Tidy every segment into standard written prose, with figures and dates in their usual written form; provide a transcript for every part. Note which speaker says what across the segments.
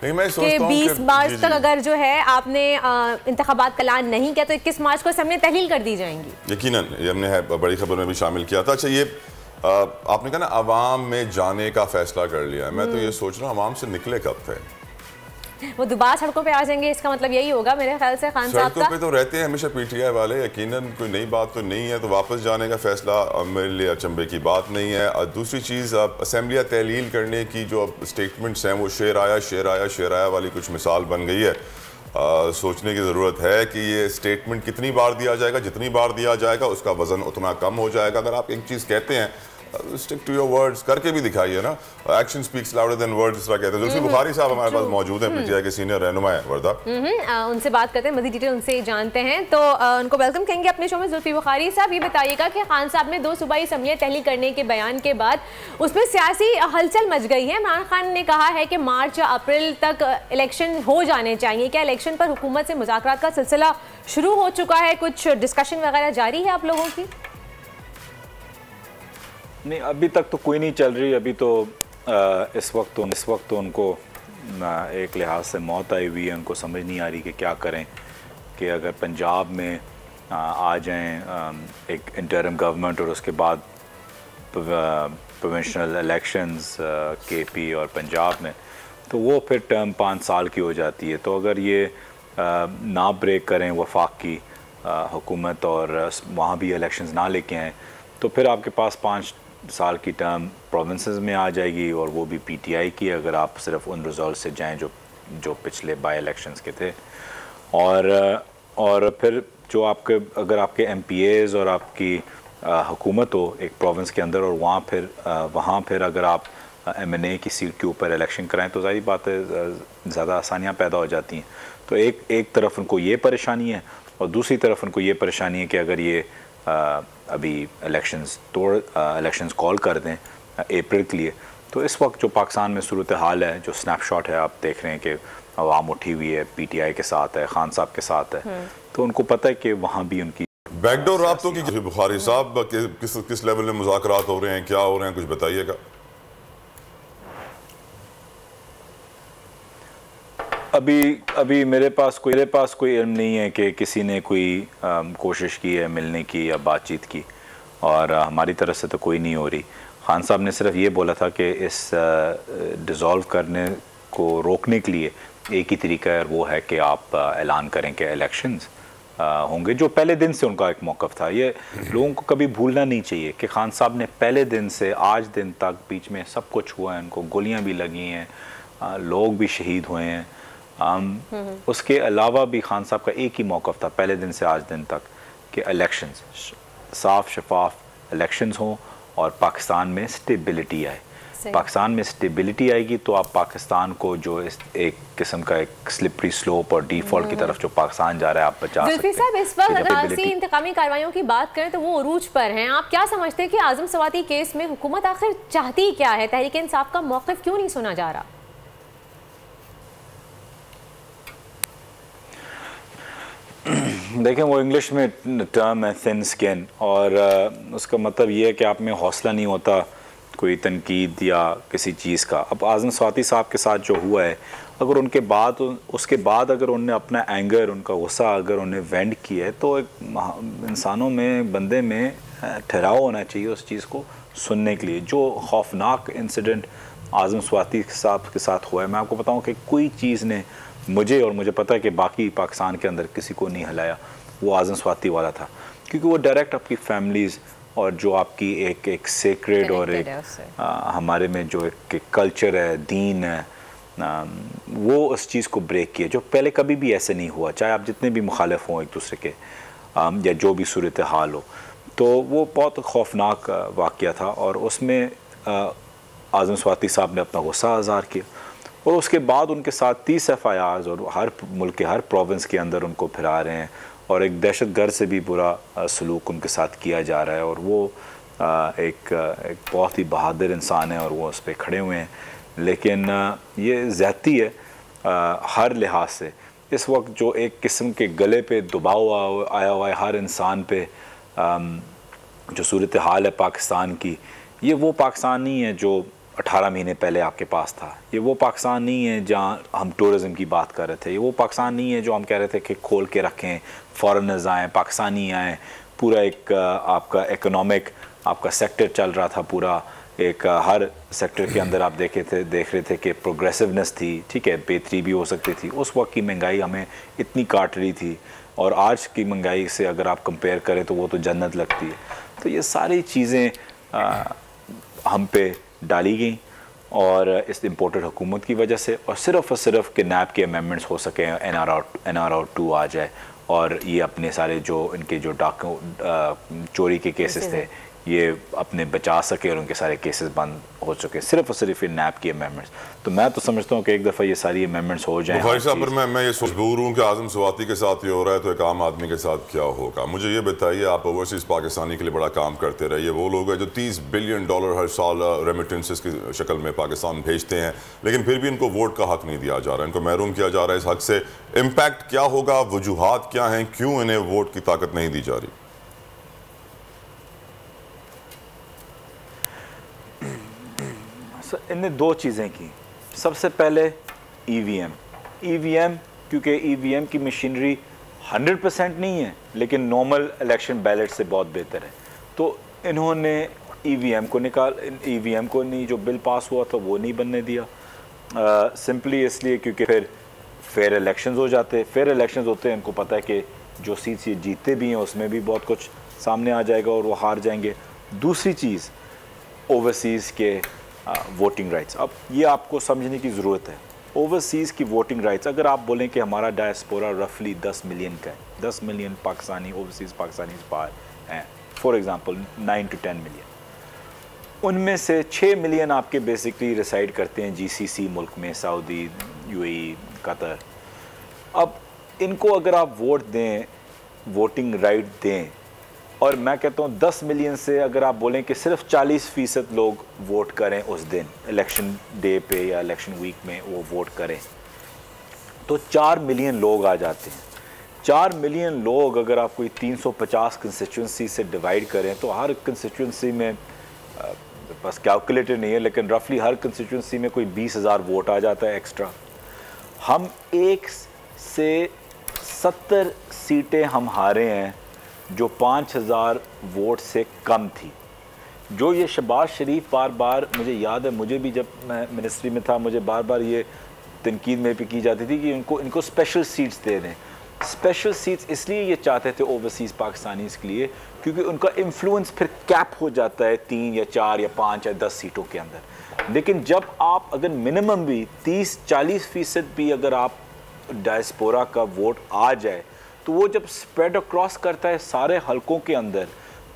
Speaker 1: कि 20 मार्च तक अगर जो है आपने इंतखाबात का ऐलान नहीं किया तो 21 मार्च को असम्बली तहलील कर दी जाएंगी?
Speaker 2: यकीनन ये हमने बड़ी खबर में भी शामिल किया था। अच्छा, ये आपने कहा ना अवाम में जाने का फैसला कर लिया है, मैं तो ये सोच रहा हूँ अवाम से निकले कब थे?
Speaker 1: वो दोबारा सड़कों पे आ जाएंगे, इसका मतलब यही होगा मेरे ख्याल से खान साहब का।
Speaker 2: सड़कों पे तो रहते हैं हमेशा पीटीआई वाले, यकीनन कोई नई बात तो नहीं है, तो वापस जाने का फैसला मेरे लिए अचंभे की बात नहीं है। और दूसरी चीज़, असम्बलिया तहलील करने की जो स्टेटमेंट्स हैं वो शेर आया वाली कुछ मिसाल बन गई है। सोचने की ज़रूरत है कि ये स्टेटमेंट कितनी बार दिया जाएगा, जितनी बार दिया जाएगा उसका वज़न उतना कम हो जाएगा। अगर आप एक चीज़ कहते हैं स्टिक टू योर वर्ड्स, करके भी दिखाइए ना। Action speaks louder than words, जिस तरह कहते हैं। जुल्फी बुखारी साहब हमारे पास मौजूद हैं, पीटीआई के सीनियर रहनुमा हैं वर्दा।
Speaker 1: उनसे बात करते हैं, मज़ीद डिटेल उनसे जानते हैं, तो उनको वेलकम कहेंगे अपने शो में। जुल्फी बुखारी साहब, ये बताइएगा कि खान साहब ने 2 सूबाई असम्बलियां तहलील करने के बयान के बाद उसमें सियासी हलचल मच गई है। इमरान खान ने कहा है कि मार्च या अप्रैल तक इलेक्शन हो जाने चाहिए। क्या इलेक्शन पर हुकूमत से मुज़ाकरात का सिलसिला शुरू हो चुका है? कुछ डिस्कशन वगैरह जारी है आप लोगों की?
Speaker 3: नहीं, अभी तक तो कोई नहीं चल रही। अभी तो इस वक्त तो उनको एक लिहाज से मौत आई हुई है। उनको समझ नहीं आ रही कि क्या करें, कि अगर पंजाब में आ जाएं एक इंटरिम गवर्नमेंट और उसके बाद प्रोविंशियल इलेक्शंस केपी और पंजाब में, तो वो फिर टर्म 5 साल की हो जाती है। तो अगर ये ना ब्रेक करें वफाकी हुकूमत और वहाँ भी इलेक्शंस ना लेके आएँ, तो फिर आपके पास 5 साल की टर्म प्रोविंसेस में आ जाएगी, और वो भी पीटीआई की, अगर आप सिर्फ उन रिजल्ट से जाएं जो पिछले बाई इलेक्शंस के थे। और फिर जो आपके अगर आपके एमपीएज़ और आपकी हुकूमत हो एक प्रोविंस के अंदर, और वहाँ फिर अगर आप एमएनए की सीट के ऊपर इलेक्शन कराएं, तो ज़ाहिर बात है ज़्यादा आसानियाँ पैदा हो जाती हैं। तो एक तरफ उनको ये परेशानी है, और दूसरी तरफ उनको ये परेशानी है कि अगर ये अभी इलेक्शंस कॉल कर दें अप्रैल के लिए, तो इस वक्त जो पाकिस्तान में सूरत हाल है, जो स्नैपशॉट है, आप देख रहे हैं कि आवाम उठी हुई है, पीटीआई के साथ है, खान साहब के साथ है, तो उनको पता है कि वहाँ भी उनकी
Speaker 2: बैकडोर राब्तों की बुखारी साहब किस लेवल में मुज़ाकरात हो रहे हैं, क्या हो रहे हैं, कुछ बताइएगा।
Speaker 3: अभी मेरे पास कोई इल्म नहीं है कि किसी ने कोई कोशिश की है मिलने की या बातचीत की, और हमारी तरफ से तो कोई नहीं हो रही। खान साहब ने सिर्फ ये बोला था कि इस डिज़ोल्व करने को रोकने के लिए एक ही तरीका है, और वो है कि आप ऐलान करें कि इलेक्शंस होंगे, जो पहले दिन से उनका एक मौक़िफ़ था। ये लोगों को कभी भूलना नहीं चाहिए कि खान साहब ने पहले दिन से आज दिन तक बीच में सब कुछ हुआ है, उनको गोलियाँ भी लगी हैं, लोग भी शहीद हुए हैं। उसके अलावा भी खान साहब का एक ही मौक़िफ़ था पहले दिन से आज दिन तक कि इलेक्शंस साफ शफाफ इलेक्शंस हों और पाकिस्तान में स्टेबिलिटी आए। पाकिस्तान में स्टेबिलिटी आएगी तो आप पाकिस्तान को जो इस एक किस्म का एक स्लिपरी स्लोप और डिफ़ॉल्ट की तरफ जो पाकिस्तान जा रहा है आप बचा सकते हैं।
Speaker 1: साहब, इस वक्त अगर इंतकामी कार्रवाइयों की बात करें तो वो उरूज पर हैं। आप क्या समझते हैं कि आज़म सवाती केस में हुकूमत आखिर चाहती क्या है? तहरीक इंसाफ का मौक़िफ़ क्यों नहीं सुना जा रहा?
Speaker 3: देखें, वो इंग्लिश में टर्म है थिन स्किन, और उसका मतलब ये है कि आप में हौसला नहीं होता कोई तनकीद या किसी चीज़ का। अब आज़म सवाती साहब के साथ जो हुआ है, अगर उसके बाद अगर उन्होंने अपना एंगर, उनका गुस्सा अगर उन्हें वेंट किया है, तो एक इंसानों में, बंदे में ठहराव होना चाहिए उस चीज़ को सुनने के लिए। जो खौफनाक इंसिडेंट आज़म सवाती साहब के साथ हुआ है, मैं आपको बताऊँ कि कोई चीज़ ने मुझे पता है कि बाकी पाकिस्तान के अंदर किसी को नहीं हिलाया, वो आज़म सवाती वाला था, क्योंकि वो डायरेक्ट आपकी फैमिलीज़ और जो आपकी एक सेक्रेड और एक हमारे में जो एक कल्चर है, दीन है, वो उस चीज़ को ब्रेक किया, जो पहले कभी भी ऐसे नहीं हुआ, चाहे आप जितने भी मुखालिफ हों एक दूसरे के या जो भी सूरत हाल हो। तो वो बहुत खौफनाक वाक़या था, और उसमें आज़म सवाती साहब ने अपना गुस्सा इज़हार किया, और उसके बाद उनके साथ 30 FIRs और हर मुल्क के हर प्रोविंस के अंदर उनको फिरा रहे हैं, और एक दहशतगर्द से भी बुरा सलूक उनके साथ किया जा रहा है। और वो एक बहुत ही बहादुर इंसान है और वो उस पर खड़े हुए हैं, लेकिन ये ज़्यादती है हर लिहाज से। इस वक्त जो एक किस्म के गले पे दबाव आया हुआ है हर इंसान पे, जो सूरत हाल है पाकिस्तान की, ये वो पाकिस्तान नहीं है जो 18 महीने पहले आपके पास था। ये वो पाकिस्तान नहीं है जहाँ हम टूरिज़म की बात कर रहे थे, ये वो पाकिस्तान नहीं है जो हम कह रहे थे कि खोल के रखें, फॉरेनर्स आएँ, पाकिस्तानी आएँ, पूरा एक आपका इकोनॉमिक आपका सेक्टर चल रहा था, पूरा एक हर सेक्टर के अंदर आप देख रहे थे कि प्रोग्रेसिवनेस थी, ठीक है, बेहतरी भी हो सकती थी। उस वक्त की महंगाई हमें इतनी काट रही थी और आज की महंगाई से अगर आप कंपेयर करें तो वो तो जन्नत लगती है। तो ये सारी चीज़ें हम पे डाली गई और इस इम्पोर्टेड हुकूमत की वजह से, और सिर्फ कि नैब के अमेंडमेंट्स हो सके, NRO 2 आ जाए और ये अपने सारे जो इनके जो डाकू चोरी के केसेस थे ये अपने बचा सके और उनके सारे केसेस बंद हो चुके, सिर्फ और सिर्फ ये नैब की अमेंडमेंट्स। तो मैं तो समझता हूँ कि एक दफ़ा ये सारी अमेंडमेंट्स हो जाएं।
Speaker 2: बुखारी साहब, पर मैं ये मजबूर हूँ कि आज़म स्वाति के साथ ये हो रहा है तो एक आम आदमी के साथ क्या होगा। मुझे ये बताइए, आप ओवरसीज़ पाकिस्तानी के लिए बड़ा काम करते रहे, वो लोग हैं जो $30 बिलियन हर साल रेमिटेंसेस की शक्ल में पाकिस्तान भेजते हैं, लेकिन फिर भी इनको वोट का हक नहीं दिया जा रहा, इनको महरूम किया जा रहा है इस हक से। इम्पैक्ट क्या होगा, वजूहात क्या हैं, क्यों इन्हें वोट की ताकत नहीं दी जा रही?
Speaker 3: इनने दो चीज़ें की। सबसे पहले ईवीएम, क्योंकि ईवीएम की मशीनरी 100% नहीं है लेकिन नॉर्मल इलेक्शन बैलेट से बहुत बेहतर है, तो इन्होंने ईवीएम को नहीं, जो बिल पास हुआ था वो नहीं बनने दिया, सिंपली इसलिए क्योंकि फिर फेयर इलेक्शंस हो जाते। फेयर इलेक्शंस होते हैं, इनको पता है कि जो सीट्स ये जीतते भी हैं उसमें भी बहुत कुछ सामने आ जाएगा और वो हार जाएंगे। दूसरी चीज़, ओवरसीज़ के वोटिंग राइट्स। अब ये आपको समझने की ज़रूरत है, ओवरसीज़ की वोटिंग राइट्स। अगर आप बोलें कि हमारा डायस्पोरा रफली 10 मिलियन का है, 10 मिलियन पाकिस्तानी ओवरसीज़ पाकिस्तानी बाहर हैं, फॉर एग्ज़ाम्पल 9 to 10 मिलियन, उनमें से 6 मिलियन आपके बेसिकली रिसाइड करते हैं GCC मुल्क में, सऊदी, UAE, कतर। अब इनको अगर आप वोट दें, वोटिंग राइट दें, और मैं कहता हूँ 10 मिलियन से अगर आप बोलें कि सिर्फ 40% लोग वोट करें उस दिन, इलेक्शन डे पे या इलेक्शन वीक में वो वोट करें, तो 4 मिलियन लोग आ जाते हैं। 4 मिलियन लोग अगर आप कोई 350 कंस्टिट्यूंसी से डिवाइड करें तो हर कंस्टिट्यूंसी में, बस कैलकुलेटर नहीं है लेकिन रफली हर कंस्टिट्यूंसी में कोई 20,000 वोट आ जाता है एक्स्ट्रा। हम 1 से 70 सीटें हम हारे हैं जो 5,000 वोट से कम थी। जो ये शहबाज शरीफ बार बार, मुझे याद है, मुझे भी जब मैं मिनिस्ट्री में था मुझे बार बार ये तनकीद में भी की जाती थी कि इनको स्पेशल सीट्स दे दें। स्पेशल सीट्स इसलिए ये चाहते थे ओवरसीज़ पाकिस्तानीज़ के लिए क्योंकि उनका इन्फ्लुएंस फिर कैप हो जाता है 3 या 4 या 5 या 10 सीटों के अंदर। लेकिन जब आप अगर मिनिमम भी 30-40% भी अगर आप डायस्पोरा का वोट आ जाए तो वो जब स्प्रेड अक्रॉस करता है सारे हलकों के अंदर,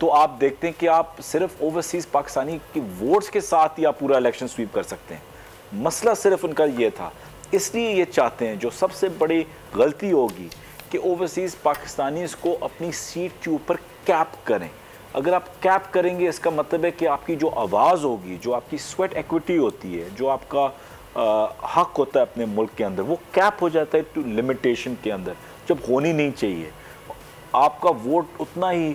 Speaker 3: तो आप देखते हैं कि आप सिर्फ ओवरसीज़ पाकिस्तानी की वोट्स के साथ ही आप पूरा इलेक्शन स्वीप कर सकते हैं। मसला सिर्फ उनका ये था, इसलिए ये चाहते हैं, जो सबसे बड़ी गलती होगी कि ओवरसीज़ पाकिस्तानी को अपनी सीट के ऊपर कैप करें। अगर आप कैप करेंगे इसका मतलब है कि आपकी जो आवाज़ होगी, जो आपकी स्वेट इक्विटी होती है, जो आपका हक होता है अपने मुल्क के अंदर, वो कैप हो जाता है टू लिमिटेशन के अंदर, जब होनी नहीं चाहिए। आपका वोट उतना ही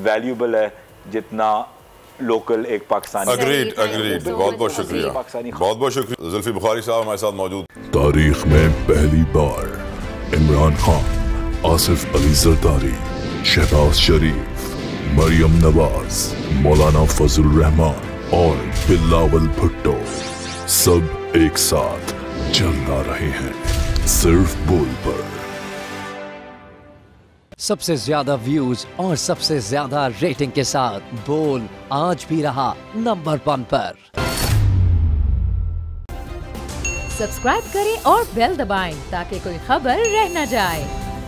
Speaker 3: वैल्यूबल है जितना लोकल एक पाकिस्तानी।
Speaker 2: अग्रीड। बहुत बहुत शुक्रिया, बहुत बहुत शुक्रिया। जुल्फी बुखारी साहब हमारे साथ मौजूद।
Speaker 4: तारीख में पहली बार इमरान खान, आसिफ अली जरदारी, शहबाज शरीफ, मरियम नवाज, मौलाना फजल रहमान और बिलावल भुट्टो सब एक साथ चल रहे हैं सिर्फ बोल पर।
Speaker 5: सबसे ज्यादा व्यूज और सबसे ज्यादा रेटिंग के साथ बोल आज भी रहा नंबर 1 पर।
Speaker 6: सब्सक्राइब करें और बेल दबाएं ताकि कोई खबर रह न जाए।